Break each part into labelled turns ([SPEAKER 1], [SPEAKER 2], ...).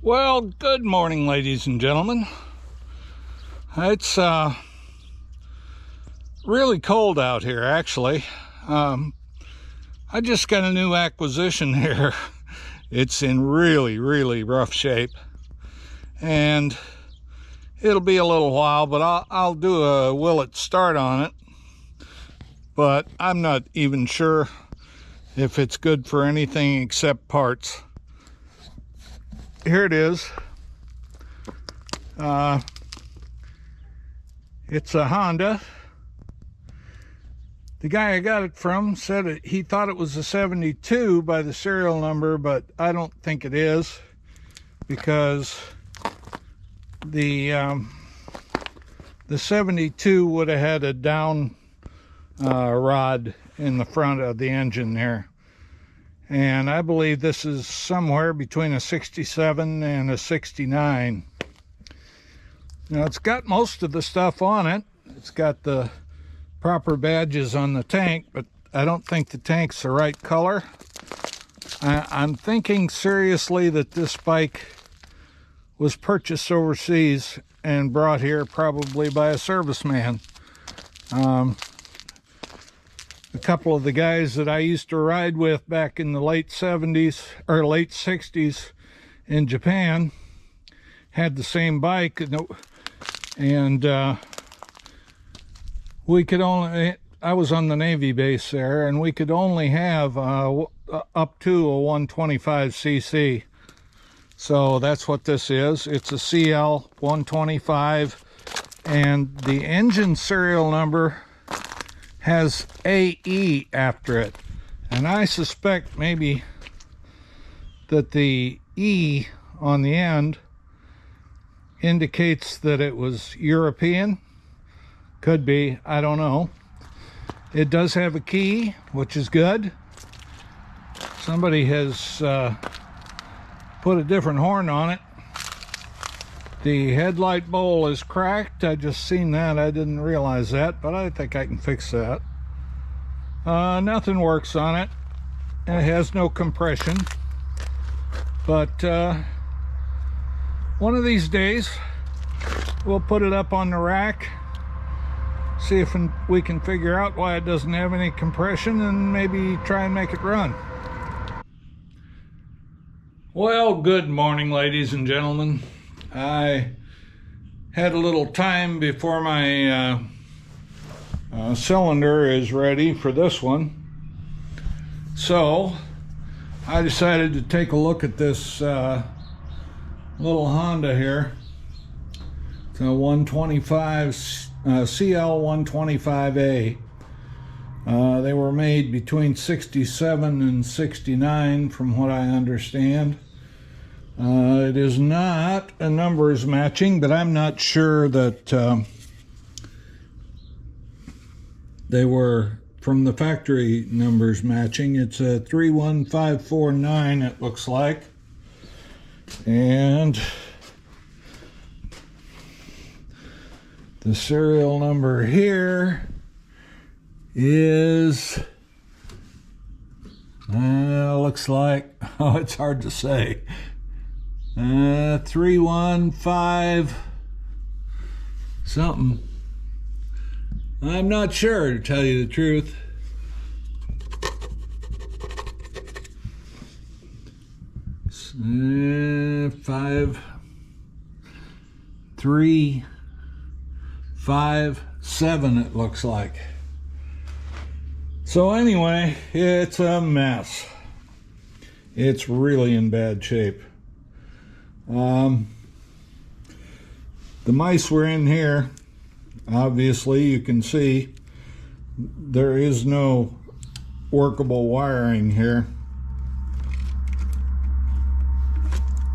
[SPEAKER 1] Well, good morning, ladies and gentlemen. It's really cold out here, actually. I just got a new acquisition here. It's in really rough shape, and it'll be a little while, but I'll do a will it start on it. But I'm not even sure if it's good for anything except parts. Here it is. It's a Honda. The guy I got it from said he thought it was a 72 by the serial number, but I don't think it is, because the 72 would have had a down rod in the front of the engine there. And I believe this is somewhere between a 67 and a 69. Now, it's got most of the stuff on it. It's got the proper badges on the tank, but I don't think the tank's the right color. I'm thinking seriously that this bike was purchased overseas and brought here probably by a serviceman. A couple of the guys that I used to ride with back in the late 70s or late 60s in Japan had the same bike, and we could only, I was on the Navy base there, and we could only have up to a 125cc. So that's what this is. It's a CL125, and the engine serial number has AE after it, and I suspect maybe that the E on the end indicates that it was European. Could be, I don't know. It does have a key, which is good. Somebody has put a different horn on it. The headlight bowl is cracked. I just seen that. I didn't realize that, but I think I can fix that. Nothing works on it. It has no compression. But one of these days, we'll put it up on the rack, see if we can figure out why it doesn't have any compression, and maybe try and make it run. Well, good morning, ladies and gentlemen. I had a little time before my cylinder is ready for this one, so I decided to take a look at this little Honda here. It's a CL125A. They were made between 67 and 69 from what I understand. It is not a numbers matching, but I'm not sure that they were from the factory numbers matching. It's a 31549, it looks like. And the serial number here is, looks like, oh, it's hard to say. 315 something. I'm not sure, to tell you the truth. Five, 3, 5, 7 it looks like. So anyway, it's a mess. It's really in bad shape. The mice were in here. Obviously, you can see there is no workable wiring here.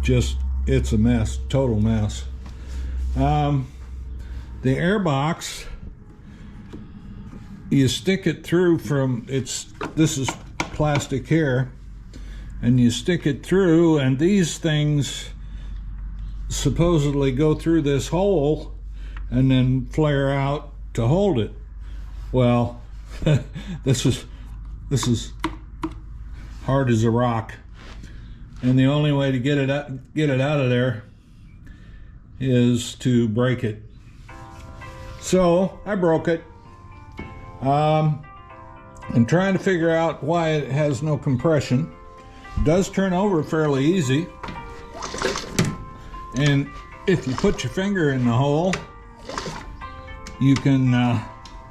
[SPEAKER 1] Just, it's a mess, total mess. The air box, you stick it through from, this is plastic here, and you stick it through, and these things supposedly go through this hole and then flare out to hold it. Well, this is hard as a rock. and the only way to get it out of there is to break it. So I broke it. I'm trying to figure out why it has no compression. It does turn over fairly easy, and if you put your finger in the hole, you can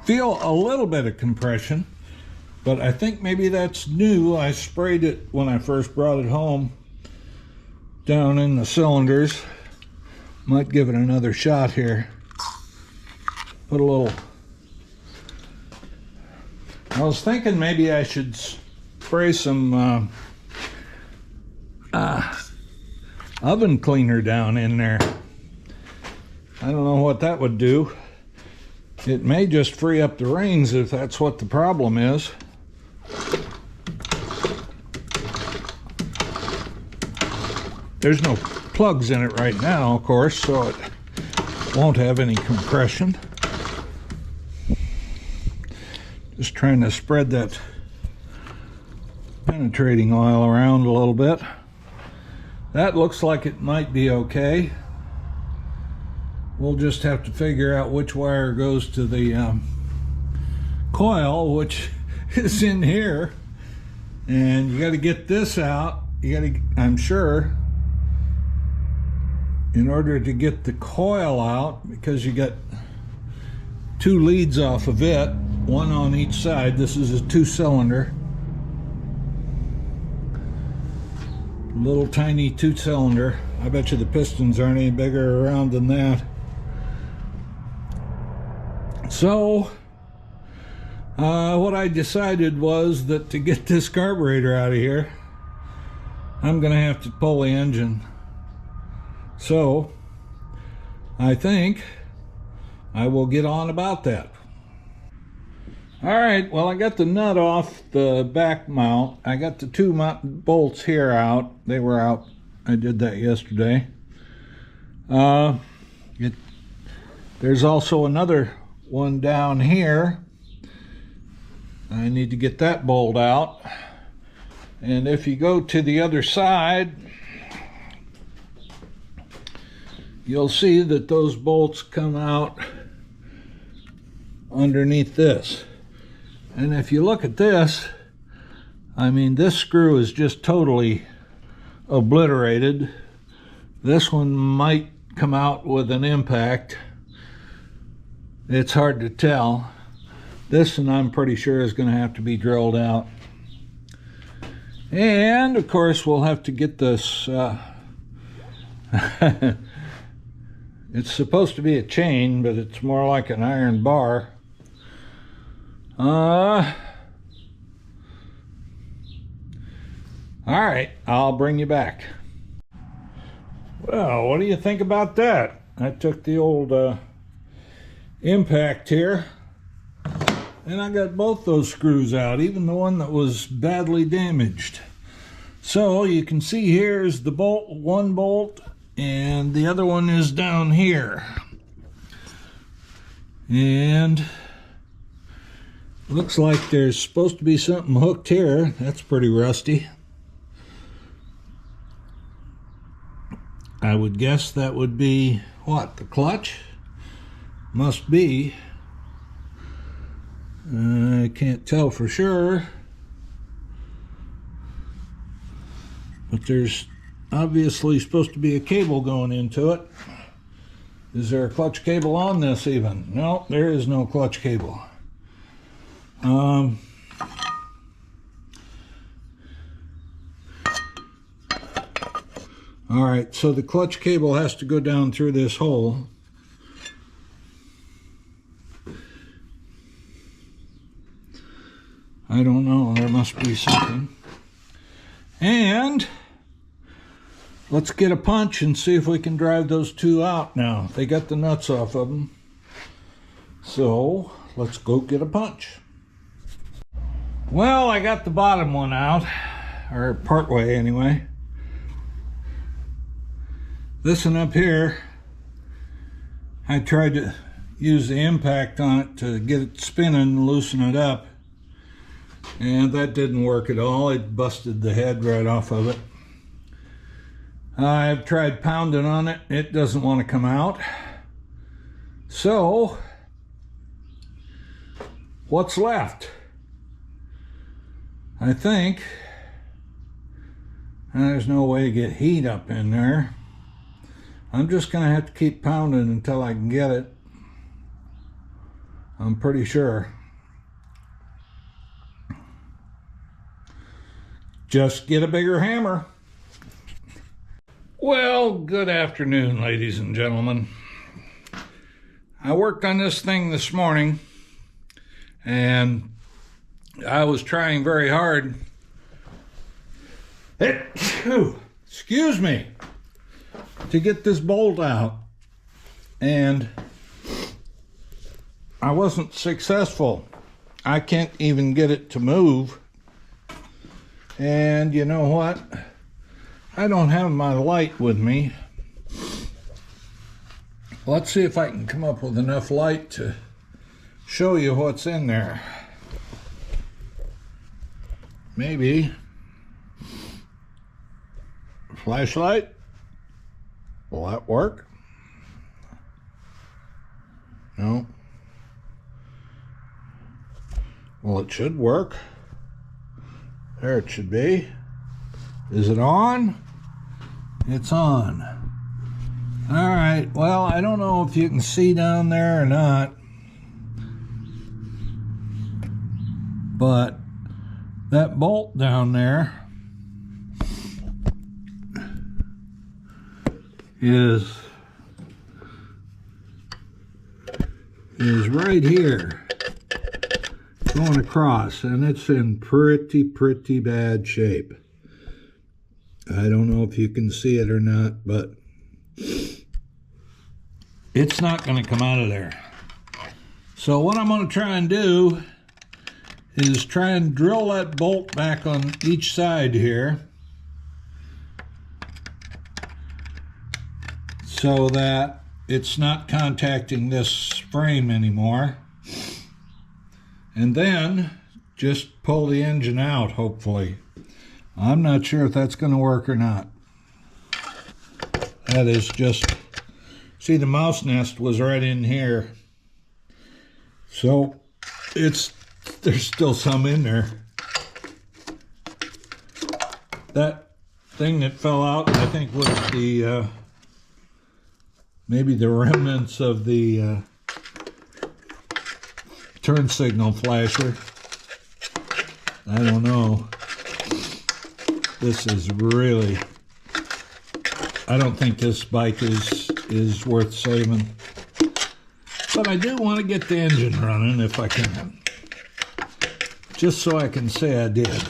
[SPEAKER 1] feel a little bit of compression, but I think maybe that's new. I sprayed it when I first brought it home down in the cylinders. Might give it another shot here. Put a little. I was thinking maybe I should spray some oven cleaner down in there. I don't know what that would do. It may just free up the rings if that's what the problem is. There's no plugs in it right now, of course, so it won't have any compression. Just trying to spread that penetrating oil around a little bit. That looks like it might be okay. We'll just have to figure out which wire goes to the coil, which is in here. And you got to get this out. You got to, I'm sure, in order to get the coil out, because you got two leads off of it, one on each side. This is a 2-cylinder. Little tiny 2-cylinder. I bet you the pistons aren't any bigger around than that. So what I decided was that to get this carburetor out of here, I'm gonna have to pull the engine. So I think I will get on about that. All right, well, I got the nut off the back mount. I got the two bolts here out. They were out. I did that yesterday. There's also another one down here. I need to get that bolt out. And if you go to the other side, you'll see that those bolts come out underneath this. And if you look at this, I mean, this screw is just totally obliterated. This one might come out with an impact. It's hard to tell. This one I'm pretty sure is going to have to be drilled out. And of course we'll have to get this it's supposed to be a chain, but it's more like an iron bar. All right, I'll bring you back. Well, what do you think about that? I took the old impact here, and I got both those screws out, even the one that was badly damaged. So you can see here's the bolt, one bolt, and the other one is down here. And looks like there's supposed to be something hooked here. That's pretty rusty. I would guess that would be, what, the clutch? Must be. I can't tell for sure. But there's obviously supposed to be a cable going into it. Is there a clutch cable on this even? No, there is no clutch cable. All right, so the clutch cable has to go down through this hole. I don't know, there must be something. And let's get a punch and see if we can drive those two out now. They got the nuts off of them. So let's go get a punch. Well, I got the bottom one out, or part way anyway. This one up here, I tried to use the impact on it to get it spinning and loosen it up, and that didn't work at all. It busted the head right off of it. I've tried pounding on it. It doesn't want to come out. So, what's left? I think there's no way to get heat up in there. I'm just going to have to keep pounding until I can get it. I'm pretty sure. Just get a bigger hammer. Well, good afternoon, ladies and gentlemen. I worked on this thing this morning, and I was trying very hard. Excuse me, to get this bolt out, and I wasn't successful. I can't even get it to move. And you know what? I don't have my light with me. Let's see if I can come up with enough light to show you what's in there. Maybe flashlight. Will that work? No. Well, it should work. There it should be. Is it on? It's on. All right, well, I don't know if you can see down there or not, but that bolt down there is right here, going across, and it's in pretty bad shape. I don't know if you can see it or not, but it's not going to come out of there. So what I'm going to try and do is try and drill that bolt back on each side here so that it's not contacting this frame anymore. And then just pull the engine out, hopefully. I'm not sure if that's going to work or not. That is just, see, the mouse nest was right in here. So there's still some in there. That thing that fell out, I think, was the maybe the remnants of the turn signal flasher. I don't know. This is really, I don't think this bike is worth saving. But I do want to get the engine running if I can. Just so I can say I did.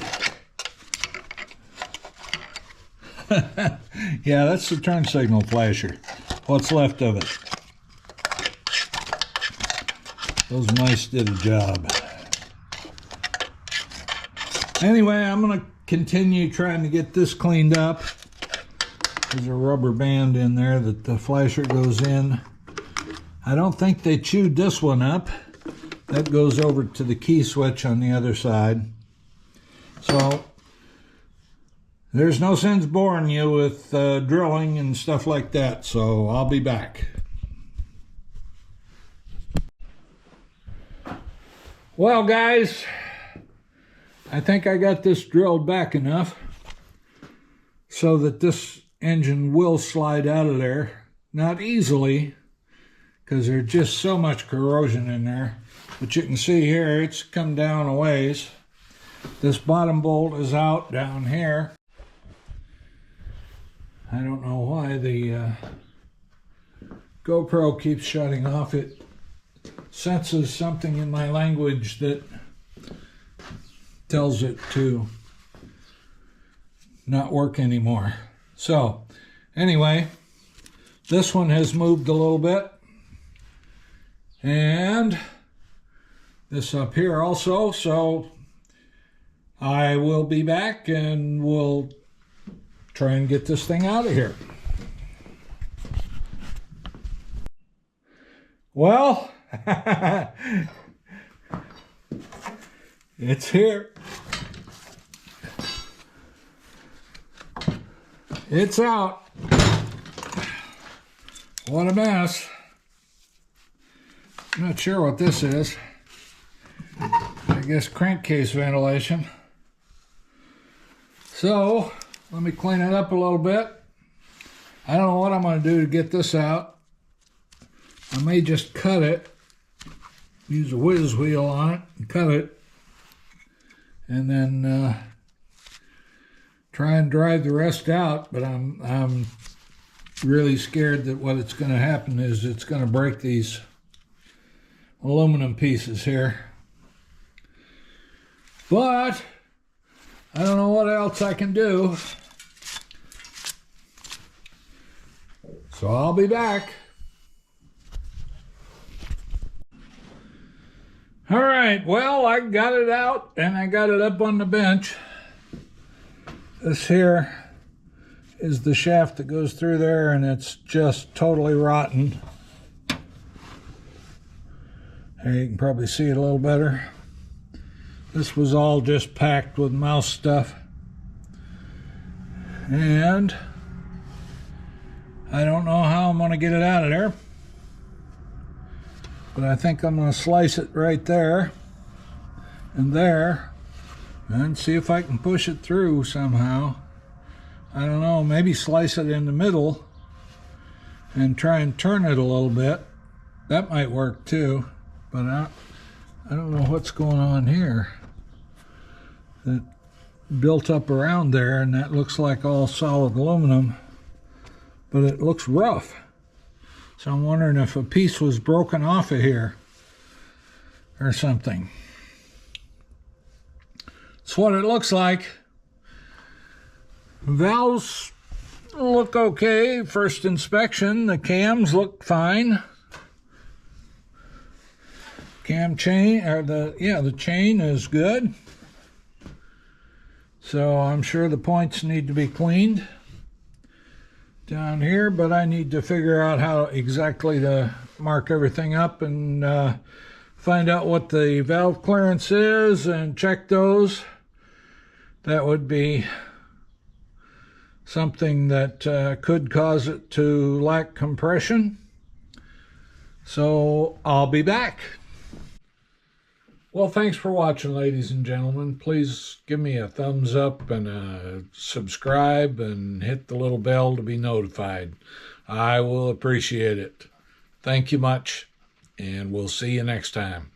[SPEAKER 1] Yeah, that's the turn signal flasher. What's left of it. Those mice did a job. Anyway, I'm going to continue trying to get this cleaned up. There's a rubber band in there that the flasher goes in. I don't think they chewed this one up. That goes over to the key switch on the other side. So there's no sense boring you with drilling and stuff like that, so I'll be back. Well, guys, I think I got this drilled back enough so that this engine will slide out of there. Not easily, because there's just so much corrosion in there. But you can see here, it's come down a ways. This bottom bolt is out down here. I don't know why the GoPro keeps shutting off. It senses something in my language that tells it to not work anymore. So anyway, this one has moved a little bit, and this up here also. So I will be back and we'll try and get this thing out of here. Well, it's here. It's out. What a mess. I'm not sure what this is. I guess crankcase ventilation. So, let me clean it up a little bit. I don't know what I'm going to do to get this out. I may just cut it, use a whiz wheel on it and cut it, and then try and drive the rest out. But I'm really scared that what it's going to happen is it's going to break these aluminum pieces here. But I don't know what else I can do. So I'll be back. All right, well, I got it out and I got it up on the bench. This here is the shaft that goes through there, and it's just totally rotten. There, you can probably see it a little better. This was all just packed with mouse stuff. And I don't know how I'm going to get it out of there. But I think I'm going to slice it right there and there and see if I can push it through somehow. I don't know, maybe slice it in the middle and try and turn it a little bit. That might work too, but I don't know what's going on here. That built up around there, and that looks like all solid aluminum, but it looks rough. So I'm wondering if a piece was broken off of here or something. That's what it looks like. Valves look okay. First inspection, the cams look fine. Cam chain, or the chain is good. So I'm sure the points need to be cleaned down here, but I need to figure out how exactly to mark everything up and find out what the valve clearance is and check those. That would be something that could cause it to lack compression. So I'll be back. Well, thanks for watching, ladies and gentlemen. Please give me a thumbs up and subscribe and hit the little bell to be notified. I will appreciate it. Thank you much, and we'll see you next time.